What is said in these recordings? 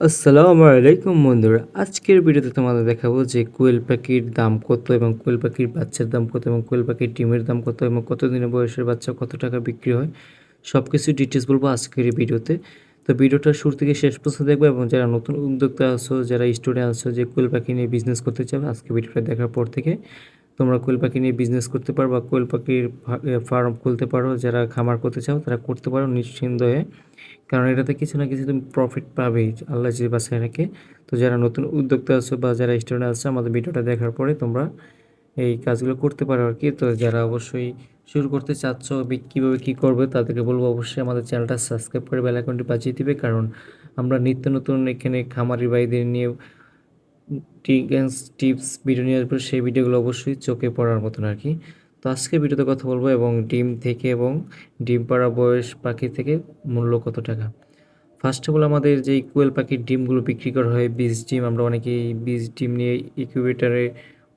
আসসালামু আলাইকুম বন্ধুরা। আজকের ভিডিওতে তোমাদের দেখাবো যে কোয়েল পাখির দাম কত এবং কোয়েল পাখির বাচ্চার দাম কত এবং কোয়েল পাখির ডিমের দাম কত এবং কত দিনের বয়সের বাচ্চা কত টাকা বিক্রি হয়, সব কিছু ডিটেলস বলবো আজকের এই ভিডিওতে। তো ভিডিওটা শুরু থেকে শেষ পর্যন্ত দেখবে এবং যারা নতুন উদ্যোক্তা আছো, যারা স্টুডেন্ট আছো যে কোয়েল পাখি নিয়ে বিজনেস করতে চাও, আজকে ভিডিওটা দেখার পর থেকে তোমরা কোয়েল পাখি নিয়ে বিজনেস করতে পারো বা কোয়েল পাখির ফার্ম খুলতে পারো। যারা খামার করতে চাও তারা করতে পারো নিশ্চিন্ত হয়ে, কারণ এটাতে কিছু না কিছু তুমি প্রফিট পাবেই, আল্লাহ যদি বাঁচায় রাখে। তো যারা নতুন উদ্যোক্তা আছো বা যারা স্টুডেন্ট আছে, আমাদের ভিডিওটা দেখার পরে তোমরা এই কাজগুলো করতে পারো আর কি। তো যারা অবশ্যই শুরু করতে চাচ্ছ কীভাবে কী করবে, তাদেরকে বলবো অবশ্যই আমাদের চ্যানেলটা সাবস্ক্রাইব করে বেল আইকনটি বাজিয়ে দিবে, কারণ আমরা নিত্য নতুন এখানে খামারি ভাইদের নিয়ে টিপস ভিডিও নিয়ে আসবো। সেই ভিডিওগুলো অবশ্যই চোখে পড়ার মতন আর কি। তো আজকে ভিডিওতে কথা বলবো এবং ডিম থেকে এবং ডিম পাড়া বয়স পাখি থেকে মূল্য কত টাকা। ফার্স্ট অফ অল আমাদের যেই কোয়েল পাখির ডিমগুলো বিক্রি করা হয়, বীজ ডিম, আমরা অনেকেই বীজ ডিম নিয়ে ইনকিউবেটরে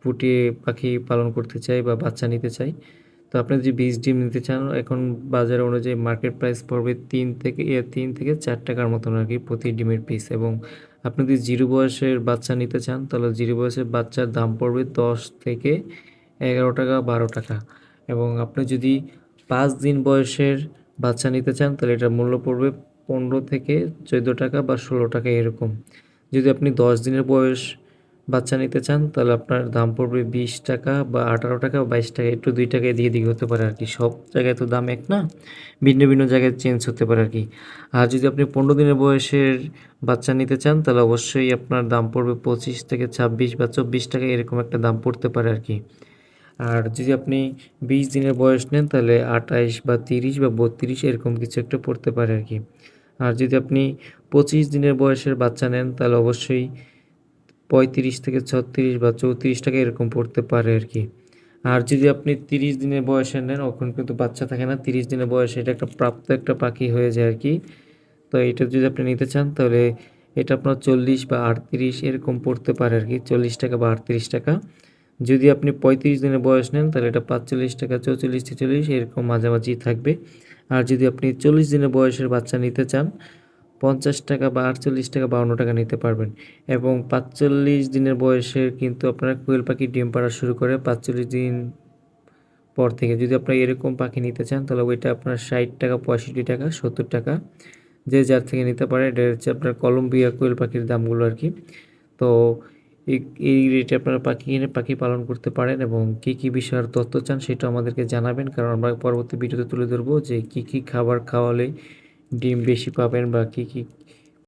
ফুটিয়ে পাখি পালন করতে চাই বা বাচ্চা নিতে চাই। তো আপনি যদি বীজ ডিম নিতে চান, এখন বাজার অনুযায়ী মার্কেট প্রাইস পড়বে 3 থেকে 4 টাকার মতন আর কি প্রতি ডিমের পিস। এবং আপনি যদি জিরো বয়সের বাচ্চা নিতে চান, তাহলে জিরো বয়সের বাচ্চার দাম পড়বে 10 থেকে 11 টাকা 12 টাকা। এবং আপনি যদি 5 দিন বয়সের বাচ্চা নিতে চান, তাহলে এটার মূল্য পড়বে 15 থেকে 14 টাকা বা 16 টাকা এরকম। যদি আপনি 10 দিনের বয়স বাচ্চা নিতে চান, তাহলে আপনার দাম পড়বে 20 টাকা বা 18 টাকা বা 22 টাকা, একটু 2 টাকা এদিকে দিকে হতে পারে আর কি। সব জায়গায় তো দাম এক না, ভিন্ন ভিন্ন জায়গায় চেঞ্জ হতে পারে আর কি। আর যদি আপনি 15 দিনের বয়সের বাচ্চা নিতে চান, তাহলে অবশ্যই আপনার দাম পড়বে 25 থেকে 26 বা 24 টাকা, এরকম একটা দাম পড়তে পারে আর কি। আর যদি আপনি 20 দিনের বয়স নেন, তাহলে 28 বা 30 বা 32 এরকম কিছু একটা পড়তে পারে আর কি। আর যদি আপনি 25 দিনের বয়সের বাচ্চা নেন, তাহলে অবশ্যই 35 থেকে 36 বা 34 টাকা এরকম পড়তে পারে আর কি। আর যদি আপনি 30 দিনের বয়সের নেন, তখন কিন্তু বাচ্চা থাকে না, 30 দিনের বয়সে এটা একটা প্রাপ্ত একটা পাখি হয়ে যায় আর কি। তো এটা যদি আপনি নিতে চান, তাহলে এটা আপনার 40 বা 38 এরকম পড়তে পারে আর কি, 40 টাকা বা 38 টাকা। যদি আপনি 35 দিনের বয়স নেন, তাহলে এটা 45 টাকা, 44-46 এরকম মাঝামাঝি থাকবে। আর যদি আপনি 40 দিনের বয়সের বাচ্চা নিতে চান, 50 টাকা বা 48 টাকা 52 টাকা নিতে পারবেন। এবং 45 দিনের বয়সের কিন্তু আপনার কোয়েল পাখি ডিম পাড়া শুরু করে 45 দিন পর থেকে। যদি আপনারা এরকম পাখি নিতে চান, তাহলে ওইটা আপনার 60 টাকা, 65 টাকা, 70 টাকা, যে যার থেকে নিতে পারে। এটা হচ্ছে আপনার কলম্বিয়া কোয়েল পাখির দামগুলো আর কি। তো এই এই রেটে আপনারা পাখি কিনে পাখি পালন করতে পারেন। এবং কী কী বিষয়ের তথ্য চান সেটা আমাদেরকে জানাবেন, কারণ আমরা পরবর্তী ভিডিওতে তুলে ধরবো যে কী কী খাবার খাওয়ালে ডিম বেশি পাবেন বা কী কী